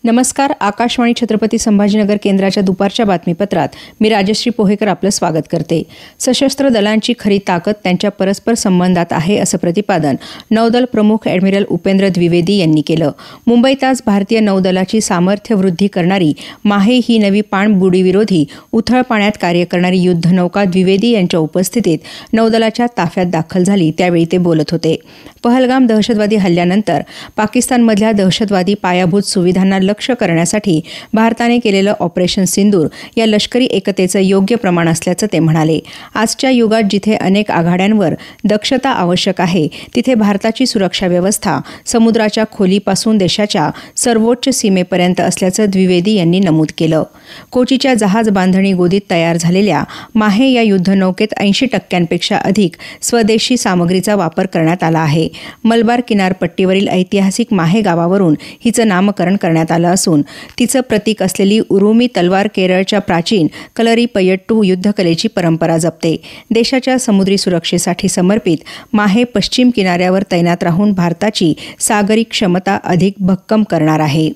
नमस्कार. आकाशवाणी छत्रपती संभाजीनगर केंद्राच्या दुपारच्या बातमीपत्रात मी राजश्री पोहेकर आपलं स्वागत करते. सशस्त्र दलांची खरी ताकद त्यांच्या परस्पर संबंधात आहे असं प्रतिपादन नौदल प्रमुख ॲडमिरल उपेंद्र द्विवेदी यांनी केलं. मुंबईत आज भारतीय नौदलाची सामर्थ्य वृद्धी करणारी माहे ही नवी पाणबुडीविरोधी उथळ पाण्यात कार्य करणारी युद्धनौका द्विवेदी यांच्या उपस्थितीत नौदलाच्या ताफ्यात दाखल झाली. त्यावेळी ते बोलत होते. पहलगाम दहशतवादी हल्ल्यानंतर पाकिस्तानमधल्या दहशतवादी पायाभूत सुविधांना लक्ष करण्यासाठी भारताने केलेलं ऑपरेशन सिंदूर या लष्करी एकतेचं योग्य प्रमाण असल्याचं ते म्हणाले. आजच्या युगात जिथे अनेक आघाड्यांवर दक्षता आवश्यक आहे तिथे भारताची सुरक्षा व्यवस्था समुद्राच्या खोलीपासून देशाच्या सर्वोच्च सीमेपर्यंत असल्याचं द्विवेदी यांनी नमूद केलं. कोचीच्या जहाज बांधणी गोदीत तयार झालेल्या माहे या युद्धनौकेत 80% अधिक स्वदेशी सामग्रीचा वापर करण्यात आला आहे. मलबार किनारपट्टीवरील ऐतिहासिक माहे गावावरून हिचं नामकरण करण्यात आलं असून तिचं प्रतीक असलेली उरुमी तलवार केरळच्या प्राचीन कलरीपयट्टू युद्धकलेची परंपरा जपते. देशाच्या समुद्री सुरक्षेसाठी समर्पित माहे पश्चिम किनाऱ्यावर तैनात राहून भारताची सागरी क्षमता अधिक भक्कम करणार आहे.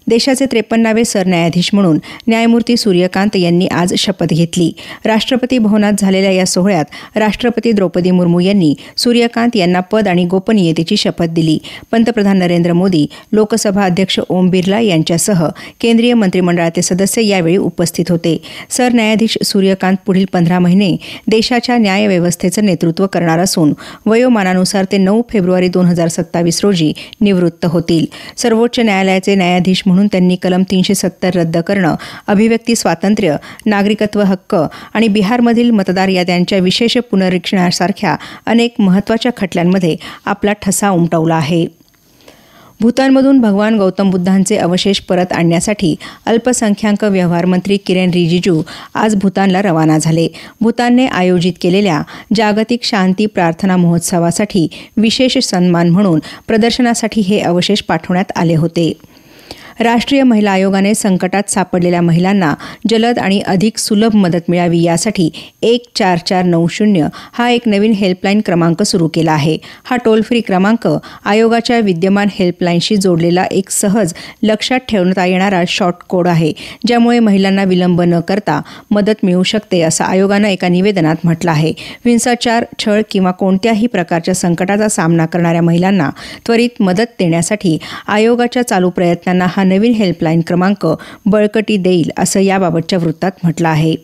देशाचे 53वे सरन्यायाधीश म्हणून न्यायमूर्ती सूर्यकांत यांनी आज शपथ घेतली. राष्ट्रपती भवनात झालेल्या या सोहळ्यात राष्ट्रपती द्रौपदी मुर्मू यांनी सूर्यकांत यांना पद आणि गोपनीयतेची शपथ दिली. पंतप्रधान नरेंद्र मोदी, लोकसभा अध्यक्ष ओम बिर्ला यांच्यासह केंद्रीय मंत्रिमंडळाचे सदस्य यावेळी उपस्थित होते. सरन्यायाधीश सूर्यकांत पुढील 15 महिने देशाच्या न्यायव्यवस्थेचं नेतृत्व करणार असून वयोमानानुसार ते 9 फेब्रुवारी 2027 रोजी निवृत्त होतील. सर्वोच्च न्यायालयाचे न्यायाधीश म्हणून त्यांनी कलम 370 रद्द करणं, अभिव्यक्ती स्वातंत्र्य, नागरिकत्व हक्क आणि बिहारमधील मतदार याद्यांच्या विशेष पुनरीक्षणासारख्या अनेक महत्त्वाच्या खटल्यांमध्ये आपला ठसा उमटवला आहे. भूतानमधून भगवान गौतम बुद्धांचे अवशेष परत आणण्यासाठी अल्पसंख्याक व्यवहार मंत्री किरेन रिजिजू आज भूतानला रवाना झाले. भूतानने आयोजित केलेल्या जागतिक शांती प्रार्थना महोत्सवासाठी विशेष सन्मान म्हणून प्रदर्शनासाठी हे अवशेष पाठवण्यात आले होते. राष्ट्रीय महिला आयोगाने संकटात सापडलेल्या महिलांना जलद आणि अधिक सुलभ मदत मिळावी यासाठी 14490 हा एक नवीन हेल्पलाईन क्रमांक सुरू केला आहे. हा टोल फ्री क्रमांक आयोगाच्या विद्यमान हेल्पलाईनशी जोडलेला एक सहज लक्षात ठेवता येणारा शॉर्ट कोड आहे, ज्यामुळे महिलांना विलंब न करता मदत मिळू शकते असं आयोगानं एका निवेदनात म्हटलं आहे. हिंसाचार, छळ किंवा कोणत्याही प्रकारच्या संकटाचा सामना करणाऱ्या महिलांना त्वरित मदत देण्यासाठी आयोगाच्या चालू प्रयत्नांना हा नवीन हेल्पलाईन क्रमांक बळकटी देईल असं याबाबतच्या वृत्तात म्हटलं आहे.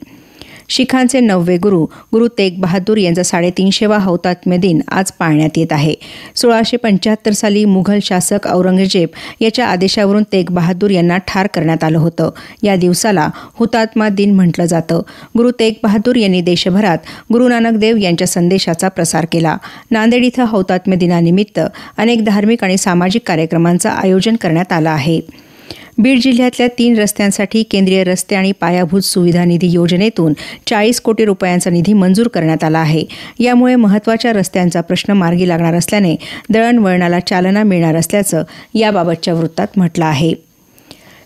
शीखांचे 9वे गुरु तेग बहादूर यांचा 350वा हौतात्म्य दिन आज पाळण्यात येत आहे. 1675 साली मुघल शासक औरंगजेब याच्या आदेशावरून तेग बहादूर यांना ठार करण्यात आलं होतं. या दिवसाला हुतात्मा दिन म्हटलं जातं. गुरु तेग बहादूर यांनी देशभरात गुरु नानक देव यांच्या संदेशाचा प्रसार केला. नांदेड इथं हौतात्म्य दिनानिमित्त अनेक धार्मिक आणि सामाजिक कार्यक्रमांचं आयोजन करण्यात आलं आहे. बीड जिल्ह्यातल्या 3 रस्त्यांसाठी केंद्रीय रस्ते आणि पायाभूत सुविधा निधी योजनेतून 40 कोटी रुपयांचा निधी मंजूर करण्यात आला आहे. यामुळे महत्त्वाच्या रस्त्यांचा प्रश्न मार्गी लागणार असल्याने दळणवळणाला चालना मिळणार असल्याचं याबाबतच्या वृत्तात म्हटलं आहे.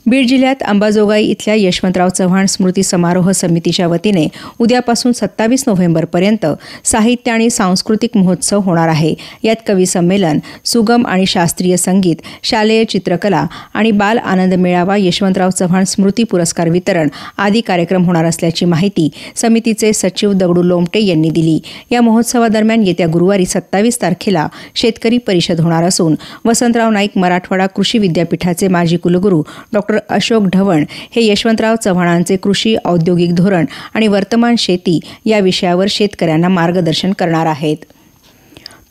बीड जिल्ह्यात अंबाजोगाई इथल्या यशवंतराव चव्हाण स्मृती समारोह समितीच्या वतीने उद्यापासून 27 नोव्हेंबरपर्यंत साहित्य आणि सांस्कृतिक महोत्सव होणार आहे. यात कवी संमेलन, सुगम आणि शास्त्रीय संगीत, शालेय चित्रकला आणि बाल आनंद मेळावा, यशवंतराव चव्हाण स्मृती पुरस्कार वितरण आदी कार्यक्रम होणार असल्याची माहिती समितीचे सचिव दगडू लोमटे यांनी दिली. या महोत्सवादरम्यान येत्या गुरुवारी 27 तारखेला शेतकरी परिषद होणार असून वसंतराव नाईक मराठवाडा कृषी विद्यापीठाचे माजी कुलगुरू डॉ. अशोक ढवण हे यशवंतराव चव्हाणांचे कृषी औद्योगिक धोरण आणि वर्तमान शेती या विषयावर शेतकऱ्यांना मार्गदर्शन करणार आहेत.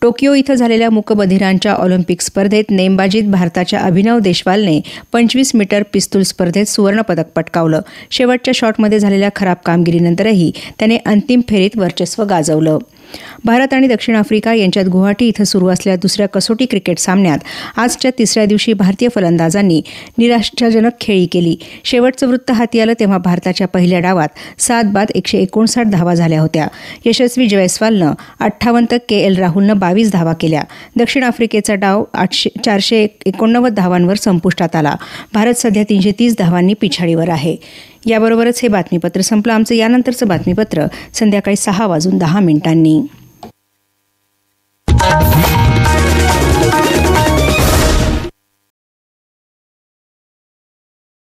टोकियो इथं झालेल्या मूकबधिरांच्या ऑलिम्पिक स्पर्धेत नेमबाजीत भारताच्या अभिनव देशवालने 25 मीटर पिस्तूल स्पर्धेत सुवर्णपदक पटकावलं. शेवटच्या शॉटमध्ये झालेल्या खराब कामगिरीनंतरही त्याने अंतिम फेरीत वर्चस्व गाजवलं. भारत आणि दक्षिण आफ्रिका यांच्यात गुवाहाटी इथं सुरू असलेल्या दुसऱ्या कसोटी क्रिकेट सामन्यात आजच्या तिसऱ्या दिवशी भारतीय फलंदाजांनी निराशाजनक खेळी केली. शेवटचं वृत्त हाती आलं तेव्हा भारताच्या पहिल्या डावात 7 बाद 159 धावा झाल्या होत्या. यशस्वी जयस्वालनं 58 तर के.एल. राहुलनं 22 धावा केल्या. दक्षिण आफ्रिकेचा डाव 489 धावांवर संपुष्टात आला. भारत सध्या 330 धावांनी पिछाडीवर आहे. याबरोबरच हे बातमीपत्र संपलं. आमचं यानंतरचं बातमीपत्र संध्याकाळी 6:10 वाजून 10 मिनिटांनी.